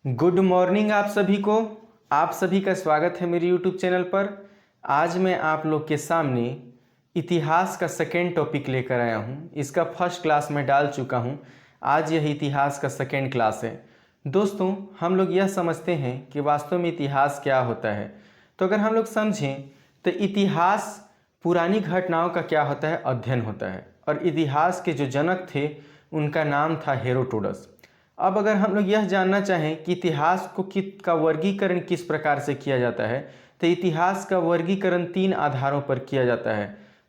Good morning आप सभी को। आप सभी का स्वागत है मेरे यूट्यूब चैनल पर। आज मैं आप लोग के सामने इतिहास का सेकेंड टॉपिक लेकर आया हूँ। इसका फर्स्ट क्लास में डाल चुका हूँ। आज यह इतिहास का सेकेंड क्लास है। दोस्तों, हम लोग यह समझते हैं कि वास्तव में इतिहास क्या होता है। तो अगर हम लोग समझें तो इतिहास पुरानी घटनाओं का क्या होता है, अध्ययन होता है। और इतिहास के जो जनक थे उनका नाम था हेरोडोटस। अब अगर हम लोग यह जानना चाहें कि इतिहास का वर्गीकरण किस प्रकार से किया जाता है, तो इतिहास का वर्गीकरण 3 आधारों पर किया जाता है।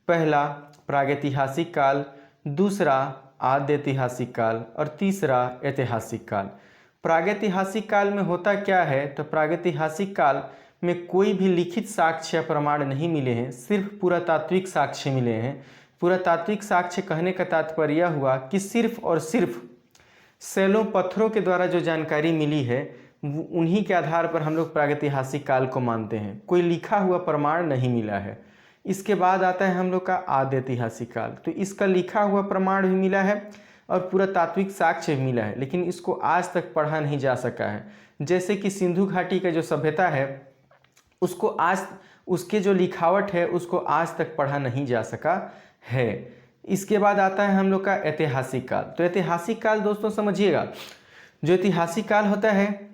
पहला प्रागैतिहासिक काल, दूसरा आद्य ऐतिहासिक काल और तीसरा ऐतिहासिक काल। प्रागैतिहासिक काल में होता क्या है, तो प्रागैतिहासिक काल में कोई भी लिखित साक्ष्य या प्रमाण नहीं मिले हैं, सिर्फ पुरातात्विक साक्ष्य मिले हैं। पुरातात्विक साक्ष्य कहने का तात्पर्य यह हुआ कि सिर्फ और सिर्फ सैलों पत्थरों के द्वारा जो जानकारी मिली है उन्हीं के आधार पर हम लोग प्रागैतिहासिक काल को मानते हैं। कोई लिखा हुआ प्रमाण नहीं मिला है। इसके बाद आता है हम लोग का आद्य ऐतिहासिक काल। तो इसका लिखा हुआ प्रमाण भी मिला है और पुरातात्विक साक्ष्य भी मिला है, लेकिन इसको आज तक पढ़ा नहीं जा सका है। जैसे कि सिंधु घाटी का जो सभ्यता है उसको आज, उसके जो लिखावट है उसको आज तक पढ़ा नहीं जा सका है। इसके बाद आता है हम लोग का ऐतिहासिक काल। तो ऐतिहासिक काल दोस्तों समझिएगा, जो ऐतिहासिक काल होता है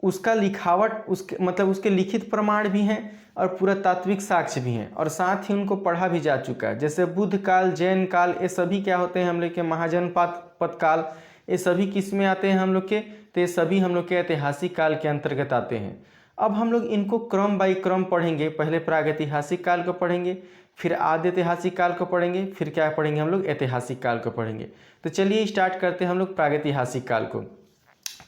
उसका लिखावट, उसके लिखित प्रमाण भी हैं और पुरातात्विक साक्ष्य भी हैं, और साथ ही उनको पढ़ा भी जा चुका है। जैसे बुद्ध काल, जैन काल, ये सभी क्या होते हैं हम लोग के, महाजनपद काल, ये सभी किस में आते हैं हम लोग के, तो ये सभी हम लोग के ऐतिहासिक काल के अंतर्गत आते हैं। अब हम लोग इनको क्रम बाई क्रम पढ़ेंगे। पहले प्रागैतिहासिक काल को पढ़ेंगे, फिर आद्य ऐतिहासिक काल को पढ़ेंगे, फिर क्या पढ़ेंगे हम लोग, ऐतिहासिक काल को पढ़ेंगे। तो चलिए स्टार्ट करते हैं हम लोग प्रागैतिहासिक काल को।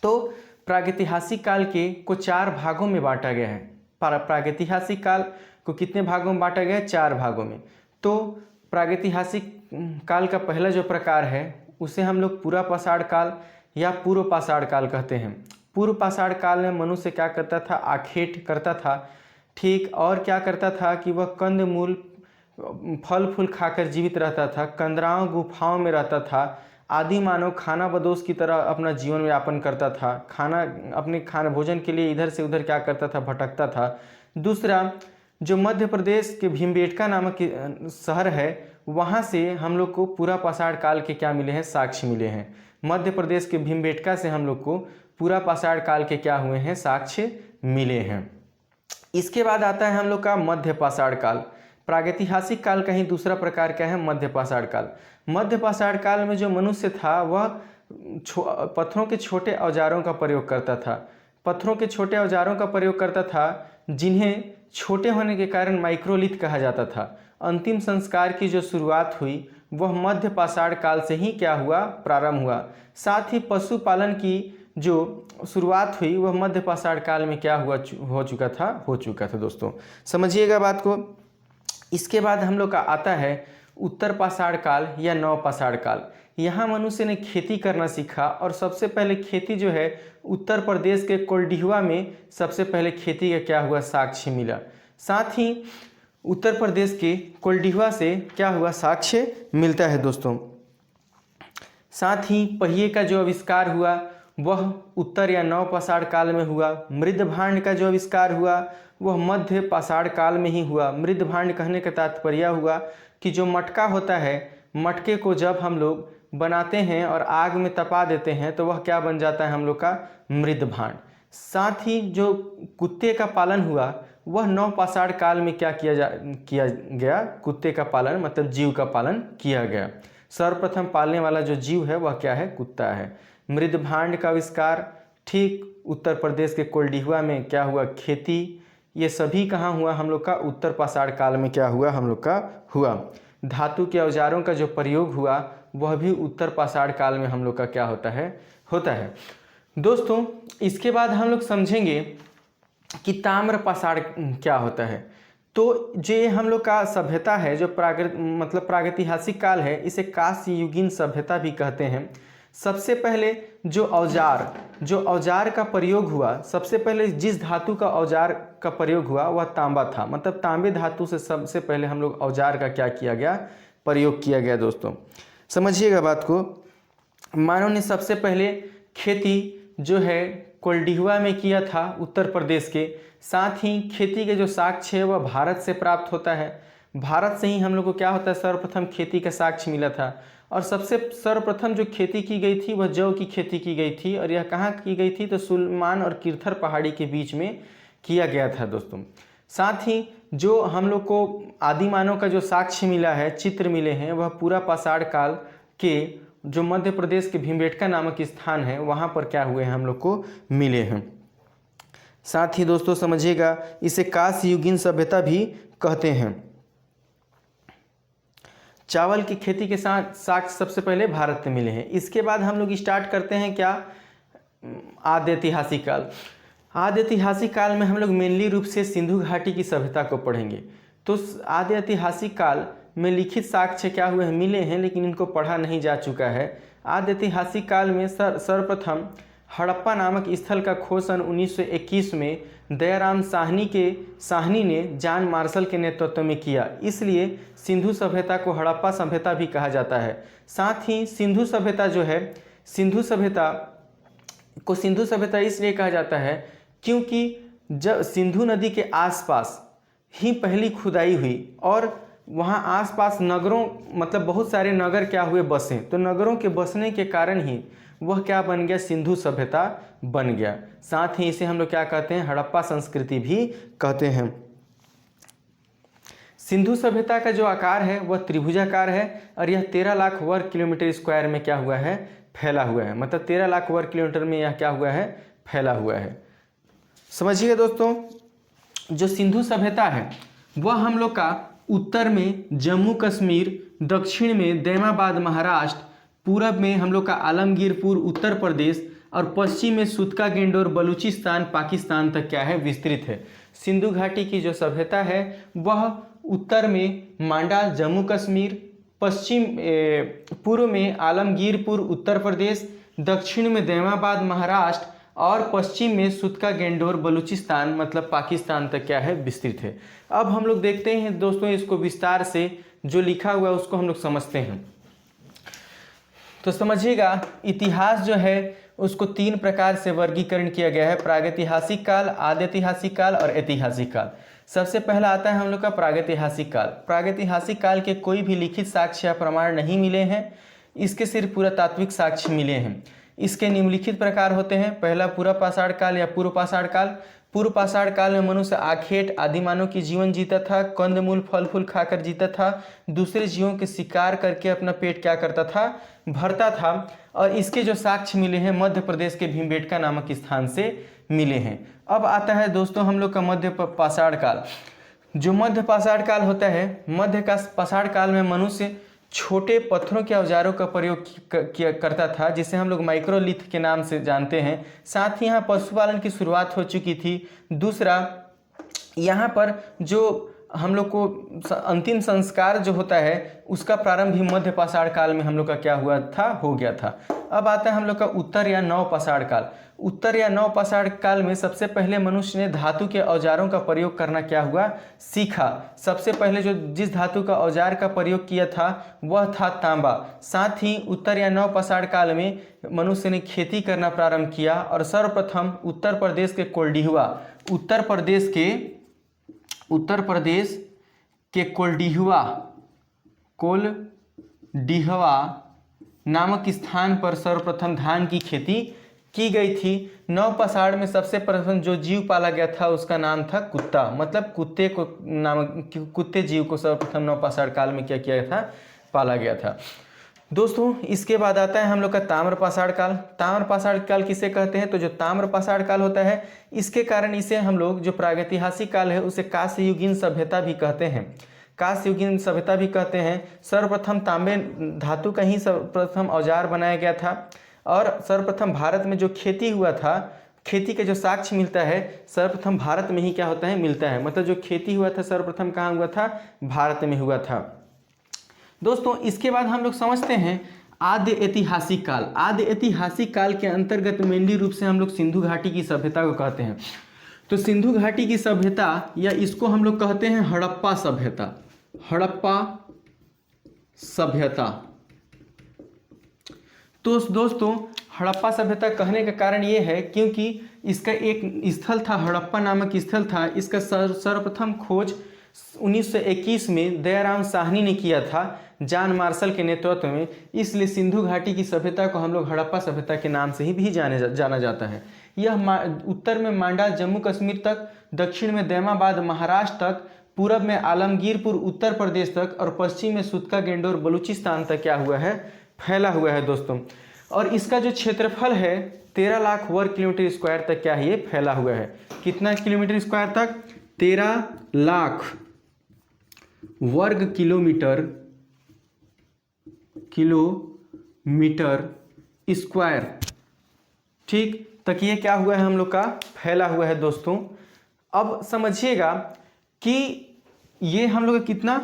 तो प्रागैतिहासिक काल को 4 भागों में बांटा गया है। प्रागैतिहासिक काल को कितने भागों में बांटा गया है? 4 भागों में। तो प्रागैतिहासिक काल का पहला जो प्रकार है उसे हम लोग पूरा पाषाण काल या पूर्व पाषाण काल कहते हैं। पूर्व पाषाण काल में मनुष्य क्या करता था? आखेट करता था, ठीक। और क्या करता था कि वह कंद मूल फल फूल खाकर जीवित रहता था, कंदराओं गुफाओं में रहता था। आदि मानव खाना बदोश की तरह अपना जीवन यापन करता था। अपने खाना भोजन के लिए इधर से उधर क्या करता था? भटकता था। दूसरा, जो मध्य प्रदेश के भीमबेटका नामक शहर है, वहाँ से हम लोग को पूरा पाषाण काल के क्या मिले हैं? साक्ष्य मिले हैं। मध्य प्रदेश के भीमबेटका से हम लोग को पूरा पाषाण काल के क्या हुए हैं? साक्ष्य मिले हैं। इसके बाद आता है हम लोग का मध्य पाषाण काल। प्रागैतिहासिक काल का ही दूसरा प्रकार क्या है? मध्य पाषाण काल। मध्य पाषाण काल में जो मनुष्य था वह पत्थरों के छोटे औजारों का प्रयोग करता था। पत्थरों के छोटे औजारों का प्रयोग करता था जिन्हें छोटे होने के कारण माइक्रोलिथ कहा जाता था। अंतिम संस्कार की जो शुरुआत हुई वह मध्य पाषाण काल से ही क्या हुआ? प्रारंभ हुआ। साथ ही पशुपालन की जो शुरुआत हुई वह मध्य पाषाण काल में क्या हुआ? हो चुका था दोस्तों, समझिएगा बात को। इसके बाद हम लोग का आता है उत्तर पाषाण काल या नव पाषाण काल। यहाँ मनुष्य ने खेती करना सीखा और सबसे पहले खेती जो है उत्तर प्रदेश के कोल्डिहुआ में सबसे पहले खेती का क्या हुआ? साक्ष्य मिला। साथ ही उत्तर प्रदेश के कोल्डिहुआ से क्या हुआ? साक्ष्य मिलता है दोस्तों। साथ ही पहिए का जो आविष्कार हुआ वह उत्तर या नव पाषाण काल में हुआ। मृद भांड का जो आविष्कार हुआ वह मध्य पाषाण काल में ही हुआ। मृद भांड कहने का तात्पर्य हुआ कि जो मटका होता है, मटके को जब हम लोग बनाते हैं और आग में तपा देते हैं तो वह क्या बन जाता है? हम लोग का मृद भांड। साथ ही जो कुत्ते का पालन हुआ वह नव पाषाण काल में क्या किया गया? कुत्ते का पालन मतलब जीव का पालन किया गया। सर्वप्रथम पालने वाला जो जीव है वह क्या है? कुत्ता है। मृद भांड का आविष्कार ठीक उत्तर प्रदेश के कोल्डिहुआ में क्या हुआ? खेती। ये सभी कहाँ हुआ? हम लोग का उत्तर पाषाण काल में क्या हुआ? हम लोग का हुआ। धातु के औजारों का जो प्रयोग हुआ वह भी उत्तर पाषाण काल में हम लोग का क्या होता है दोस्तों। इसके बाद हम लोग समझेंगे कि ताम्र पाषाण क्या होता है। तो जो हम लोग का सभ्यता है जो प्रागैतिहासिक काल है, इसे कांस्य युगीन सभ्यता भी कहते हैं। सबसे पहले जो औजार का प्रयोग हुआ, सबसे पहले जिस धातु का औजार का प्रयोग हुआ वह तांबा था। मतलब तांबे धातु से सबसे पहले हम लोग औजार का क्या किया गया? प्रयोग किया गया दोस्तों, समझिएगा बात को। मानव ने सबसे पहले खेती जो है कोल्डिहुआ में किया था, उत्तर प्रदेश के। साथ ही खेती के जो साक्ष्य है वह भारत से प्राप्त होता है। भारत से ही हम लोग को क्या होता है, सर्वप्रथम खेती का साक्ष्य मिला था। और सबसे सर्वप्रथम जो खेती की गई थी वह जौ की खेती की गई थी। और यह कहाँ की गई थी, तो सुलेमान और किरथर पहाड़ी के बीच में किया गया था दोस्तों। साथ ही जो हम लोग को आदिमानव का जो साक्ष्य मिला है, चित्र मिले हैं, वह पूरा पाषाण काल के जो मध्य प्रदेश के भीमबेटका नामक स्थान है वहाँ पर क्या हुए हैं, हम लोग को मिले हैं। साथ ही दोस्तों समझिएगा, इसे कांस्य युगीन सभ्यता भी कहते हैं। चावल की खेती के साथ साक्ष्य सबसे पहले भारत में मिले हैं। इसके बाद हम लोग स्टार्ट करते हैं क्या, आद्य ऐतिहासिक काल। आद्य ऐतिहासिक काल में हम लोग मेनली रूप से सिंधु घाटी की सभ्यता को पढ़ेंगे। तो आद्य ऐतिहासिक काल में लिखित साक्ष्य क्या हुए हैं, मिले हैं, लेकिन इनको पढ़ा नहीं जा चुका है। आद्य ऐतिहासिक काल में सर्वप्रथम हड़प्पा नामक स्थल का खोज सन 1921 में दयाराम साहनी ने जॉन मार्शल के नेतृत्व में किया। इसलिए सिंधु सभ्यता को हड़प्पा सभ्यता भी कहा जाता है। साथ ही सिंधु सभ्यता जो है, सिंधु सभ्यता इसलिए कहा जाता है क्योंकि जब सिंधु नदी के आसपास ही पहली खुदाई हुई और वहाँ आसपास नगरों, मतलब बहुत सारे नगर क्या हुए, बसे। तो नगरों के बसने के कारण ही वह क्या बन गया, सिंधु सभ्यता बन गया। साथ ही इसे हम लोग क्या कहते हैं, हड़प्पा संस्कृति भी कहते हैं। सिंधु सभ्यता का जो आकार है वह त्रिभुजाकार है और यह 13 लाख वर्ग किलोमीटर स्क्वायर में क्या हुआ है, फैला हुआ है। मतलब 13 लाख वर्ग किलोमीटर में यह क्या हुआ है, फैला हुआ है। समझिए दोस्तों, जो सिंधु सभ्यता है वह हम लोग का उत्तर में जम्मू कश्मीर, दक्षिण में दैमाबाद महाराष्ट्र, पूरब में हम लोग का आलमगीरपुर उत्तर प्रदेश और पश्चिम में सुतका गेंडोर बलूचिस्तान पाकिस्तान तक क्या है, विस्तृत है। सिंधु घाटी की जो सभ्यता है वह उत्तर में मांडा जम्मू कश्मीर, पूर्व में आलमगीरपुर उत्तर प्रदेश, दक्षिण में दैमाबाद महाराष्ट्र और पश्चिम में सुतका गेंडोर बलूचिस्तान मतलब पाकिस्तान तक क्या है, विस्तृत है। अब हम लोग देखते हैं दोस्तों, इसको विस्तार से जो लिखा हुआ है उसको हम लोग समझते हैं। तो समझिएगा, इतिहास जो है उसको 3 प्रकार से वर्गीकरण किया गया है, प्रागैतिहासिक काल, आद्य ऐतिहासिक काल और ऐतिहासिक काल। सबसे पहला आता है हम लोग का प्रागैतिहासिक काल। प्रागैतिहासिक काल के कोई भी लिखित साक्ष्य या प्रमाण नहीं मिले हैं, इसके सिर्फ पुरातात्विक साक्ष्य मिले हैं। इसके निम्नलिखित प्रकार होते हैं। पहला पूर्व पाषाण काल या पूर्व पाषाण काल। पूर्व पाषाण काल में मनुष्य आखेट आदि मानव की जीवन जीता था, कंदमूल फल फूल खाकर जीता था, दूसरे जीवों के शिकार करके अपना पेट क्या करता था, भरता था। और इसके जो साक्ष्य मिले हैं मध्य प्रदेश के भीमबेटका नामक स्थान से मिले हैं। अब आता है दोस्तों हम लोग का मध्य पाषाण काल। जो मध्य पाषाण काल होता है, मध्य का पाषाण काल में मनुष्य छोटे पत्थरों के औजारों का प्रयोग किया करता था, जिसे हम लोग माइक्रोलिथ के नाम से जानते हैं। साथ ही यहाँ पशुपालन की शुरुआत हो चुकी थी। दूसरा, यहाँ पर जो हम लोग को अंतिम संस्कार जो होता है उसका प्रारंभ भी मध्य पाषाण काल में हम लोग का क्या हुआ था, हो गया था। अब आता है हम लोग का उत्तर या नव पाषाण काल। उत्तर या नव पाषाण काल में सबसे पहले मनुष्य ने धातु के औजारों का प्रयोग करना क्या हुआ, सीखा। सबसे पहले जो जिस धातु का औजार का प्रयोग किया था वह था तांबा। साथ ही उत्तर या नव पाषाण काल में मनुष्य ने खेती करना प्रारंभ किया और सर्वप्रथम उत्तर प्रदेश के कोल्डिहुआ कोल्डिहुआ नामक स्थान पर सर्वप्रथम धान की खेती की गई थी। नव पाषाण में सबसे प्रथम जो जीव पाला गया था उसका नाम था कुत्ता, मतलब कुत्ते जीव को सर्वप्रथम नव पाषाण काल में क्या किया था, पाला गया था। दोस्तों इसके बाद आता है हम लोग का ताम्र पाषाण काल। ताम्र पाषाण काल किसे कहते हैं, तो जो ताम्र पाषाण काल होता है इसके कारण इसे हम लोग जो प्रागैतिहासिक काल है उसे कांस्य युगीन सभ्यता भी कहते हैं। कांस्य युगीन सभ्यता भी कहते हैं। सर्वप्रथम तांबे धातु का ही सर्वप्रथम औजार बनाया गया था और सर्वप्रथम भारत में जो खेती हुआ था, खेती का जो साक्ष्य मिलता है सर्वप्रथम भारत में ही क्या होता है, मिलता है। मतलब जो खेती हुआ था सर्वप्रथम कहाँ हुआ था, भारत में हुआ था। दोस्तों इसके बाद हम लोग समझते हैं आद्य ऐतिहासिक काल। आद्य ऐतिहासिक काल के अंतर्गत मेनली रूप से हम लोग सिंधु घाटी की सभ्यता को कहते हैं। तो सिंधु घाटी की सभ्यता या इसको हम लोग कहते हैं हड़प्पा सभ्यता। हड़प्पा सभ्यता। तो दोस्तों हड़प्पा सभ्यता कहने का कारण ये है क्योंकि इसका एक स्थल था, हड़प्पा नामक स्थल था। इसका सर्वप्रथम खोज 1921 में दयाराम साहनी ने किया था जॉन मार्शल के नेतृत्व में। इसलिए सिंधु घाटी की सभ्यता को हम लोग हड़प्पा सभ्यता के नाम से ही भी जाना जाता है। यह उत्तर में मांडा जम्मू कश्मीर तक, दक्षिण में दैमाबाद महाराष्ट्र तक, पूरब में आलमगीरपुर उत्तर प्रदेश तक और पश्चिम में सुतका गेंडोर बलूचिस्तान तक क्या हुआ है, फैला हुआ है दोस्तों। और इसका जो क्षेत्रफल है 13 लाख वर्ग किलोमीटर स्क्वायर तक क्या है, ये फैला हुआ है। कितना किलोमीटर स्क्वायर तक? 13 लाख वर्ग किलोमीटर स्क्वायर, ठीक, तक ये क्या हुआ है, हम लोग का फैला हुआ है दोस्तों। अब समझिएगा कि ये हम लोग का कितना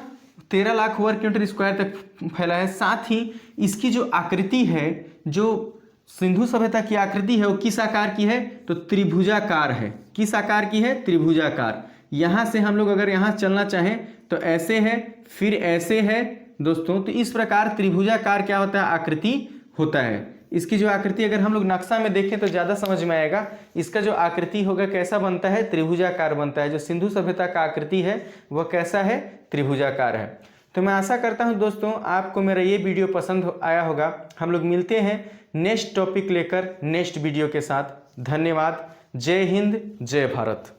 13 लाख वर्ग किलोमीटर स्क्वायर तक फैला है। साथ ही इसकी जो आकृति है, जो सिंधु सभ्यता की आकृति है, वो किस आकार की है, तो त्रिभुजाकार है। किस आकार की है? त्रिभुजाकार। यहाँ से हम लोग अगर यहाँ चलना चाहें तो ऐसे है, फिर ऐसे है दोस्तों। तो इस प्रकार त्रिभुजाकार क्या होता है, आकृति होता है। इसकी जो आकृति अगर हम लोग नक्शा में देखें तो ज़्यादा समझ में आएगा। इसका जो आकृति होगा कैसा बनता है, त्रिभुजाकार बनता है। जो सिंधु सभ्यता का आकृति है वह कैसा है, त्रिभुजाकार है। तो मैं आशा करता हूं दोस्तों आपको मेरा ये वीडियो पसंद आया होगा। हम लोग मिलते हैं नेक्स्ट टॉपिक लेकर नेक्स्ट वीडियो के साथ। धन्यवाद। जय हिंद, जय भारत।